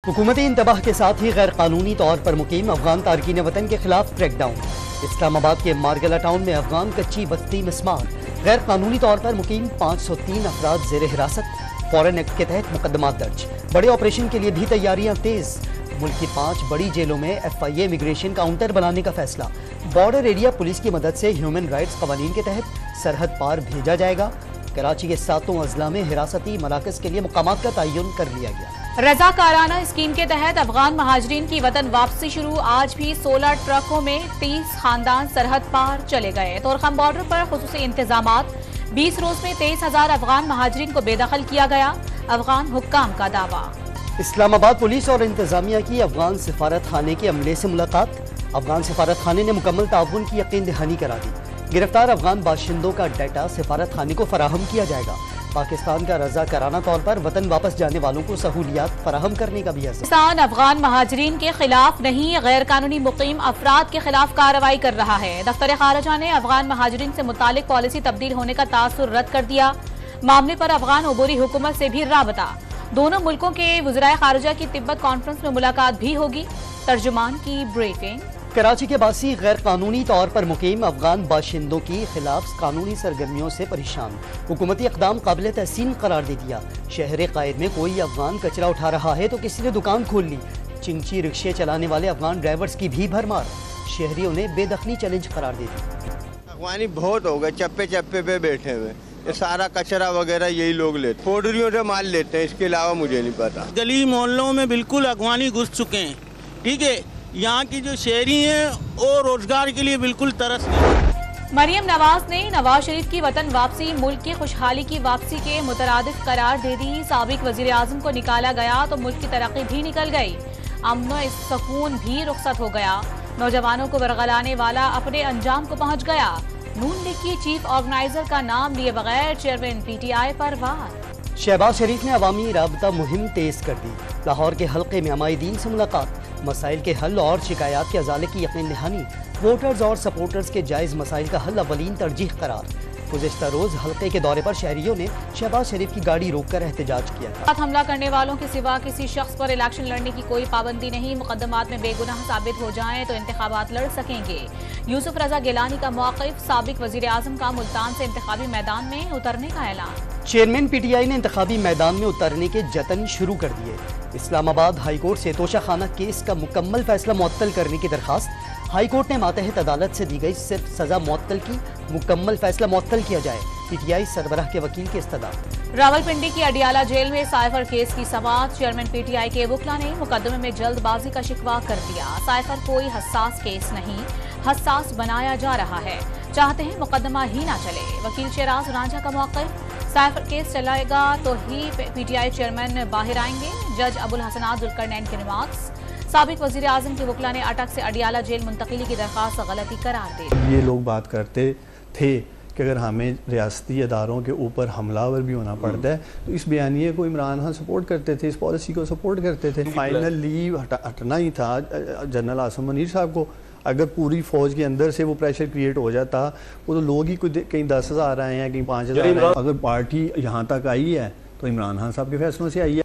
हुकूमती इंतबाह के साथ ही गैर कानूनी तौर पर मुकीम अफगान तारकीन वतन के खिलाफ क्रैक डाउन। इस्लामाबाद के मारगला टाउन में अफगान कच्ची बस्ती मिस्मार गैर कानूनी तौर पर मुकीम 503 अफराद ज़ेर हिरासत। फॉरेन एक्ट के तहत मुकदमा दर्ज। बड़े ऑपरेशन के लिए भी तैयारियां तेज। मुल्क की 5 बड़ी जेलों में FIA इमिग्रेशन काउंटर बनाने का फैसला। बॉर्डर एरिया पुलिस की मदद से ह्यूमन राइट्स कवानीन के तहत सरहद पार भेजा जाएगा। कराची के 7 अजला में हिरासती मराकज़ के लिए मुकामात का तयन कर लिया गया। रज़ाकाराना स्कीम के तहत अफगान महाजरीन की वतन वापसी शुरू। आज भी 16 ट्रकों में 30 खानदान सरहद पार चले गए। तोरखम बॉर्डर पर खुसूसी इंतजामात। 20 रोज में 23,000 अफगान महाजरीन को बेदखल किया गया। अफगान हुक्काम का दावा। इस्लामाबाद पुलिस और इंतजामिया की अफगान सिफारत खाने के अमले से मुलाकात। अफगान सिफारत खाने ने मुकम्मल ताउन की यकीन दहानी करा दी। गिरफ्तार अफगान बाशिंदों का डाटा सिफारत खाने को फराहम किया जाएगा। पाकिस्तान का रज़ाकाराना तौर पर वतन वापस जाने वालों को सहूलियात फराहम करने का भी अज़्म। पाकिस्तान अफगान महाजरीन के खिलाफ नहीं, गैर कानूनी मुकीम अफराद के खिलाफ कार्रवाई कर रहा है। दफ्तर खारजा ने अफगान महाजरीन से मुतालिक पॉलिसी तब्दील होने का तासुर रद्द कर दिया। मामले पर अफगान अबूरी हुकूमत से भी राबता। दोनों मुल्कों के वज़राए खारजा की तिब्बत कॉन्फ्रेंस में मुलाकात भी होगी। तर्जुमान की ब्रीफिंग। कराची के बासी गैर कानूनी तौर पर मुकीम अफगान बाशिंदों की खिलाफ कानूनी सरगर्मियों से परेशान। हुकूमती इक़दाम काबिल तहसीन करार दे दिया। शहर कायद में कोई अफगान कचरा उठा रहा है तो किसी ने दुकान खोल ली। चिंची रिक्शे चलाने वाले अफगान ड्राइवर्स की भी भरमार। शहरियों ने बेदखली चैलेंज करार दे दी। अफगानी बहुत हो गए, चप्पे चप्पे पे बैठे हुए। ये सारा कचरा वगैरह यही लोग लेते, पोडरियों से माल लेते हैं। इसके अलावा मुझे नहीं पता। गली मोहल्लों में बिल्कुल अफगानी घुस चुके हैं। ठीक है, यहाँ की जो शहरी हैं वो रोजगार के लिए बिल्कुल तरस गए। मरियम नवाज ने नवाज शरीफ की वतन वापसी मुल्क की खुशहाली की वापसी के मुतरादिफ करार दे दी। साबिक वजीर आजम को निकाला गया तो मुल्क की तरक्की भी निकल गई। अमन सुकून भी रुखसत हो गया। नौजवानों को बरगलाने वाला अपने अंजाम को पहुँच गया। नून लीग की चीफ ऑर्गेनाइजर का नाम लिए बगैर चेयरमैन PTI पर वार। शहबाज शरीफ ने अवामी राबता मुहिम तेज कर दी। लाहौर के हल्के में अमायदीन से मुलाकात। मसाइल के हल और शिकायत के अजाले की यकीन दहानी। वोटर्स और सपोर्टर्स के जायज़ मसाइल का हल अवलीन तरजीह करार। गुज़िश्ता रोज हल्के के दौरे पर शहरियों ने शहबाज शरीफ की गाड़ी रोककर एहतजाज किया था। हमला करने वालों के सिवा किसी शख्स पर इलेक्शन लड़ने की कोई पाबंदी नहीं। मुकदमात में बेगुनाह साबित हो जाएं तो इंतखाबात लड़ सकेंगे। यूसुफ रजा गिलानी का मौक़िफ़। साबिक वज़ीर आज़म का मुल्तान से इंतखाबी मैदान में उतरने का ऐलान। चेयरमैन PTI ने इंतखाबी मैदान में उतरने के जतन शुरू कर दिए। इस्लामाबाद हाई कोर्ट से तोशाखाना केस का मुकम्मल फैसला मुअत्तल करने की दरखास्त। हाई कोर्ट ने मातहत अदालत से दी गई सिर्फ सजा मुअत्तल की, मुकम्मल फैसला मुअत्तल किया जाए। PTI सरबराह के वकील की इस्तदा। रावलपिंडी की अडियाला जेल में साइफर केस की समाअत। चेयरमैन PTI के वकील ने मुकदमे में जल्दबाजी का शिकवा कर दिया। साइफर कोई हसास केस नहीं, हसास बनाया जा रहा है। चाहते हैं मुकदमा ही ना चले। वकील शेराज रांझा का मौक़िफ़। साइफर केस चलाएगा तो ही PTI चेयरमैन बाहर आएंगे। जज अबुल हसनात जुल्करनैन के रिमार्क्स। साबिक वज़ीर आज़म के वकील ने अटक से अडियाला जेल मुंतकिली की दरख्वास्त गलती करार दी। ये लोग बात करते थे कि अगर हमें रियासती अदारों के ऊपर हमलावर भी होना पड़ता है तो इस बयानिए को इमरान खान सपोर्ट करते थे, इस पॉलिसी को सपोर्ट करते थे। फाइनल लीव हटना ही था जनरल आसिम मुनीर साहब को। अगर पूरी फौज के अंदर से वो प्रेशर क्रिएट हो जाता, वो तो लोग ही कहीं 10,000 आए हैं, कहीं 5,000 आए हैं। अगर पार्टी यहाँ तक आई है तो इमरान खान साहब के फैसलों से आई है।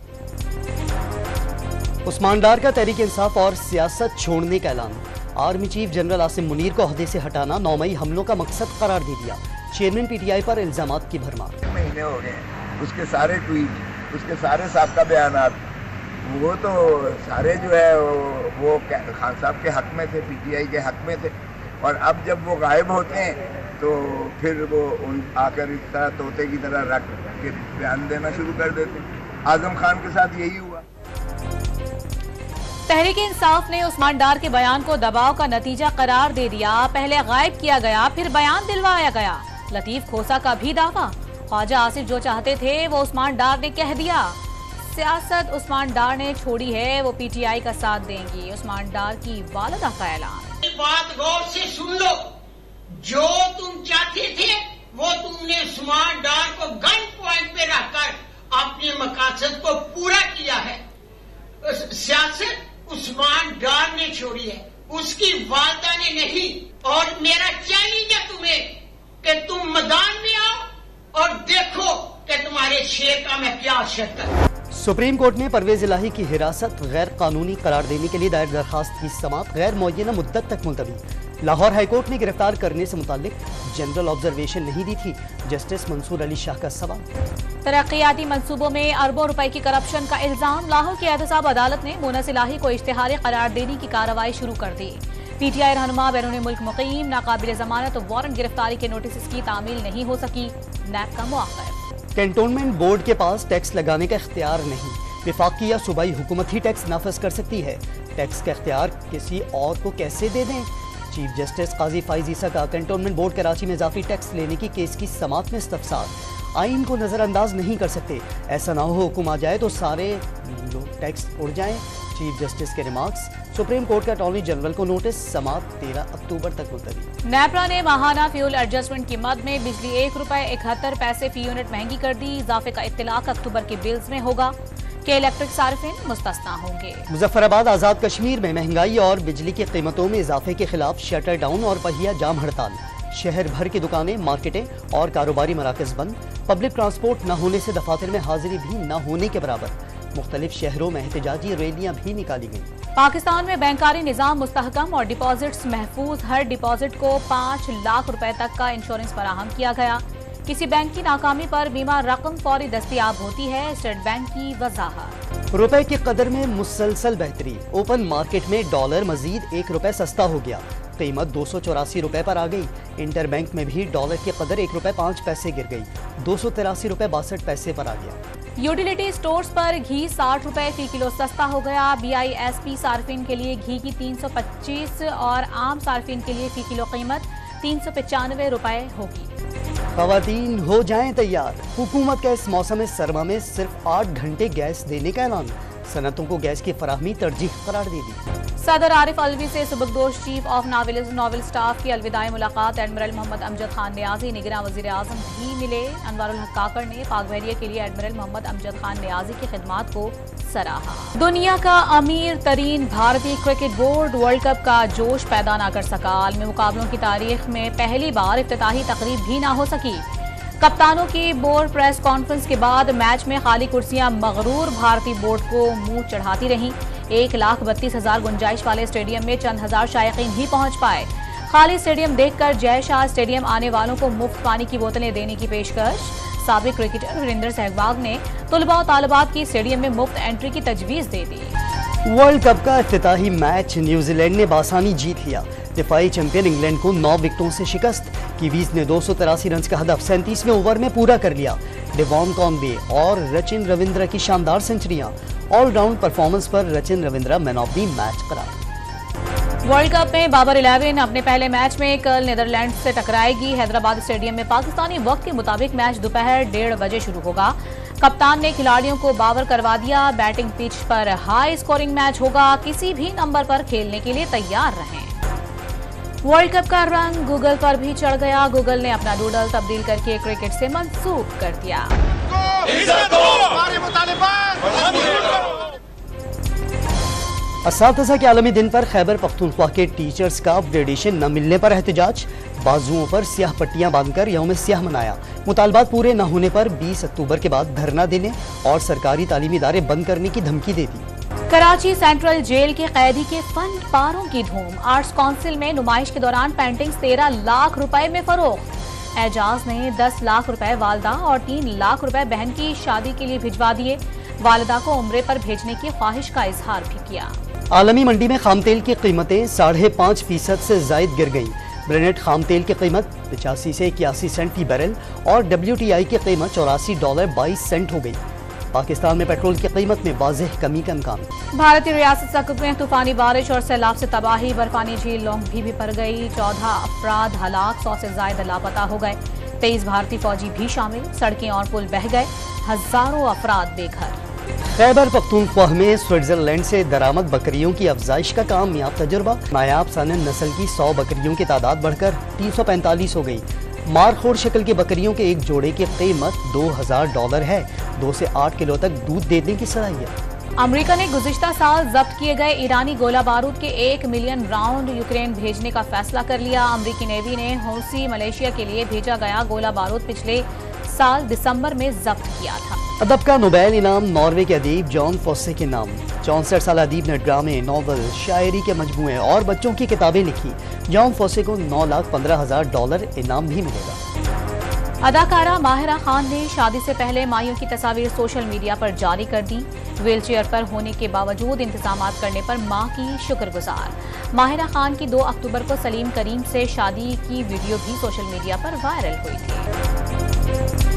उस्मान डार का तहरीक इंसाफ और सियासत छोड़ने का ऐलान। Army chief general Asim Munir को ओहदे से हटाना 9 मई हमलों का मकसद करार दे दिया। चेयरमैन PTI पर इल्जामात की भरमार। महीने हो गए, उसके सारे ट्वीट, उसके सारे साबका बयानात, वो तो सारे जो है वो खान साहब के हक में थे, PTI के हक में थे। और अब जब वो गायब होते हैं तो फिर वो आकर इस तरह तोते की तरह रख के बयान देना शुरू कर देते। आजम खान के साथ यही हुआ। तहरीक इंसाफ ने उस्मान डार के बयान को दबाव का नतीजा करार दे दिया। पहले गायब किया गया, फिर बयान दिलवाया गया। लतीफ खोसा का भी दावा। ख्वाजा आसिफ जो चाहते थे वो उस्मान डार ने कह दिया। सियासत उस्मान डार ने छोड़ी है, वो PTI का साथ देंगी। उस्मान डार की वालिदा का ऐलान। बात गौर से सुन लो, जो तुम चाहते थे वो तुमने उस्मान डार को गन पॉइंट पे रखकर अपने मकासद को पूरा किया है। सियासत उस्मान डार ने छोड़ी है, उसकी वालिदा ने नहीं। और मेरा चैलेंज है तुम्हें कि तुम मैदान में आओ और देखो कि तुम्हारे शेर का मैं क्या असर कर। सुप्रीम कोर्ट में परवेज इलाही की हिरासत गैर कानूनी करार देने के लिए दायर दरखास्त की समाअत गैर मुअय्यना मुद्दत तक मुलतवी। लाहौर हाई कोर्ट ने गिरफ्तार करने से मुताल्लिक जनरल ऑब्जर्वेशन नहीं दी थी, जस्टिस मंसूर अली शाह का सवाल। तरक्याती मंसूबों में अरबों रुपए की करप्शन का इल्जाम। लाहौर की एहतसाब अदालत ने मुनस इलाही को इश्तिहारी करार देने की कार्रवाई शुरू कर दी। पीटीआई रहनुमा बैरून मुल्क मुकीम नाकाबिल जमानत वारंट गिरफ्तारी के नोटिस की तामील नहीं हो सकी, नैब का मुआखर। कैंटोनमेंट बोर्ड के पास टैक्स लगाने का इख्तियार नहीं, विफाकी या सूबाई हुकूमत ही टैक्स नाफिज कर सकती है। टैक्स का इख्तियार किसी और को कैसे दे दें? चीफ जस्टिस काजी फाइज ईसा का कैंटोनमेंट बोर्ड कराची में इजाफी टैक्स लेने की केस की समाअत में इस्तफसार। आइन को नज़रअंदाज नहीं कर सकते, ऐसा ना हो हुक्म आ जाए तो सारे लोग टैक्स उड़ जाएं। चीफ जस्टिस के रिमार्क्स। सुप्रीम कोर्ट का अटॉर्नी जनरल को नोटिस, समाअत 13 अक्टूबर तक मुलतवी। नेपरा ने माहाना फ्यूल एडजस्टमेंट की मद में बिजली ₹1.71 फी यूनिट महंगी कर दी। इजाफे का इत्तलाक अक्टूबर के बिल्स में होगा कि इलेक्ट्रिक सार्फिन मुस्तस्ना होंगे। मुजफ्फराबाद आजाद कश्मीर में महंगाई और बिजली की कीमतों में इजाफे के खिलाफ शटर डाउन और पहिया जाम हड़ताल। शहर भर की दुकानें, मार्केटें और कारोबारी मराकज बंद। पब्लिक ट्रांसपोर्ट न होने से दफातर में हाजिरी भी न होने के बराबर। मुख्तलिफ शहरों में एहतजाजी रैलियां भी निकाली गईं। पाकिस्तान में बैंकारी निजाम मुस्तहकम और डिपॉजिट्स महफूज। हर डिपॉजिट को 5 लाख रुपए तक का इंश्योरेंस फराहम किया गया। किसी बैंक की नाकामी पर बीमा रकम फौरी दस्तयाब होती है, स्टेट बैंक की वजाहत। रुपए की कदर में मुसलसल बेहतरी। ओपन मार्केट में डॉलर मजीद ₹1 सस्ता हो गया, कीमत 284 रुपए पर आ गई। इंटर बैंक में भी डॉलर की कदर ₹1.05 गिर गई, 283 रुपए 62 पैसे पर आ गया। यूटिलिटी स्टोर्स पर घी 60 रुपए फी किलो सस्ता हो गया। BISP सार्फिन के लिए घी की 325 और आम सार्फिन के लिए फी किलो कीमत 395 रुपए होगी। खवातीन हो जाएं तैयार, हुकूमत का इस मौसम सरमा में सिर्फ 8 घंटे गैस देने का ऐलान। सनतों को गैस की फराहमी तरजीह करार दे दी। सदर आरिफ अलवी से सुबकदोश चीफ ऑफ नावल स्टाफ की अलविदाई मुलाकात। एडमिरल मोहम्मद अमजद खान नियाजी, निगरान वजीर आजम भी मिले। अनवारुल हक काकड़ ने पाक बहरिया के लिए एडमिरल मोहम्मद अमजद खान नियाजी की खिदमात को सराहा। दुनिया का अमीर तरीन भारतीय क्रिकेट बोर्ड वर्ल्ड कप का जोश पैदा न कर सका। आलमी मुकाबलों की तारीख में पहली बार इफ्तिताही तकरीब भी न हो सकी। कप्तानों की बोर्ड प्रेस कॉन्फ्रेंस के बाद मैच में खाली कुर्सियां मगरूर भारतीय बोर्ड को मुंह चढ़ाती रहीं। 1,32,000 गुंजाइश वाले स्टेडियम में चंद हजार शायकीन ही पहुंच पाए। खाली स्टेडियम देखकर जय शाह स्टेडियम आने वालों को मुफ्त पानी की बोतलें देने की पेशकश। साबिक क्रिकेटर वीरेंद्र सहवाग ने तुलबा और तालिबात की स्टेडियम में मुफ्त एंट्री की तजवीज दे दी। वर्ल्ड कप का इफ्तिताही मैच न्यूजीलैंड ने बासानी जीत लिया। दिफाई चैंपियन इंग्लैंड को 9 विकेटों से शिकस्त। कीवीज ने 283 रन का हदफ 37वें ओवर में पूरा कर लिया। डेवॉन कॉनवे और रचिन रविंद्र की शानदार सेंचुरियां। ऑलराउंड परफॉर्मेंस पर Rachin Ravindra man of the match करार। वर्ल्ड कप में बाबर 11 अपने पहले मैच में कल नीदरलैंड से टकराएगी। हैदराबाद स्टेडियम में पाकिस्तानी वक्त के मुताबिक मैच दोपहर 1:30 बजे शुरू होगा। कप्तान ने खिलाड़ियों को बावर करवा दिया। बैटिंग पिच पर हाई स्कोरिंग मैच होगा। किसी भी नंबर पर खेलने के लिए तैयार रहें। वर्ल्ड कप का रंग गूगल पर भी चढ़ गया। गूगल ने अपना डूडल तब्दील करके क्रिकेट से मंसूब कर दिया। असातिज़ा के आलमी दिन पर खैबर पख्तूनख्वा के टीचर्स का अपग्रेडेशन न मिलने पर एहतजाज। बाजुओं पर स्याह पट्टियां बांधकर यौम स्याह मनाया। मुतालबात पूरे न होने पर 20 अक्टूबर के बाद धरना देने और सरकारी तालीमी इदारे बंद करने की धमकी दे दी। कराची सेंट्रल जेल के कैदी के फंड पारों की धूम। आर्ट्स काउंसिल में नुमाइश के दौरान पेंटिंग्स 13 लाख रुपए में फरोख्त। एजाज ने 10 लाख रुपए वालदा और 3 लाख रुपए बहन की शादी के लिए भिजवा दिए। वालिदा को उम्रे पर भेजने की ख्वाहिश का इजहार भी किया। आलमी मंडी में खाम तेल की कीमतें 5.5% से जायद गिर गईं। ब्रेनेट खाम तेल की कीमत 85 से 81 सेंट फी बैरल और WTI की कीमत $84.22 हो गई। पाकिस्तान में पेट्रोल की कीमत में वाज़ेह कमी का इम्कान। भारतीय रियासत सकत में तूफानी बारिश और सैलाब से तबाही। बर्फानी झील लोंग भी पर गई। 14 अफराद हलाक, 100 से ज्यादा लापता हो गए। 23 भारतीय फौजी भी शामिल। सड़कें और पुल बह गए। हजारों अफराद बेघर। खैबर पख्तूनख्वा में स्विट्जरलैंड से दरामद बकरियों की अफजाइश का कामयाब तजुर्बा। नायाब सानन नस्ल की 100 बकरियों की तादाद बढ़कर 345 हो गई। मारखोर शक्ल की बकरियों के एक जोड़े की कीमत $2,000 है। 2 से 8 किलो तक दूध देने की सलाहियत। अमेरिका ने गुज़िश्ता साल जब्त किए गए ईरानी गोला बारूद के 1 मिलियन राउंड यूक्रेन भेजने का फैसला कर लिया। अमेरिकी नेवी ने हौसी मलेशिया के लिए भेजा गया गोला बारूद पिछले साल दिसंबर में जब्त किया था। ادب کا نوبیل انعام ناروے کے ادیب جان فوسے کے نام 64 سالہ ادیب نے ڈرامے، ناول، شاعری کے مجموعے اور بچوں کی کتابیں لکھی. جان فوسے کو $9,15,000 انعام بھی ملے گا. اداکارہ ماہرہ خان نے شادی سے پہلے مائیوں کی تصاویر سوشل میڈیا پر جاری کر دی. ویل چیئر پر ہونے کے باوجود انتظامات کرنے پر ماں کی شکر گزار. ماہرہ خان کی 2 اکتوبر کو سلیم کریم سے شادی کی ویڈیو بھی سوشل میڈیا پر وائرل ہوئی تھی.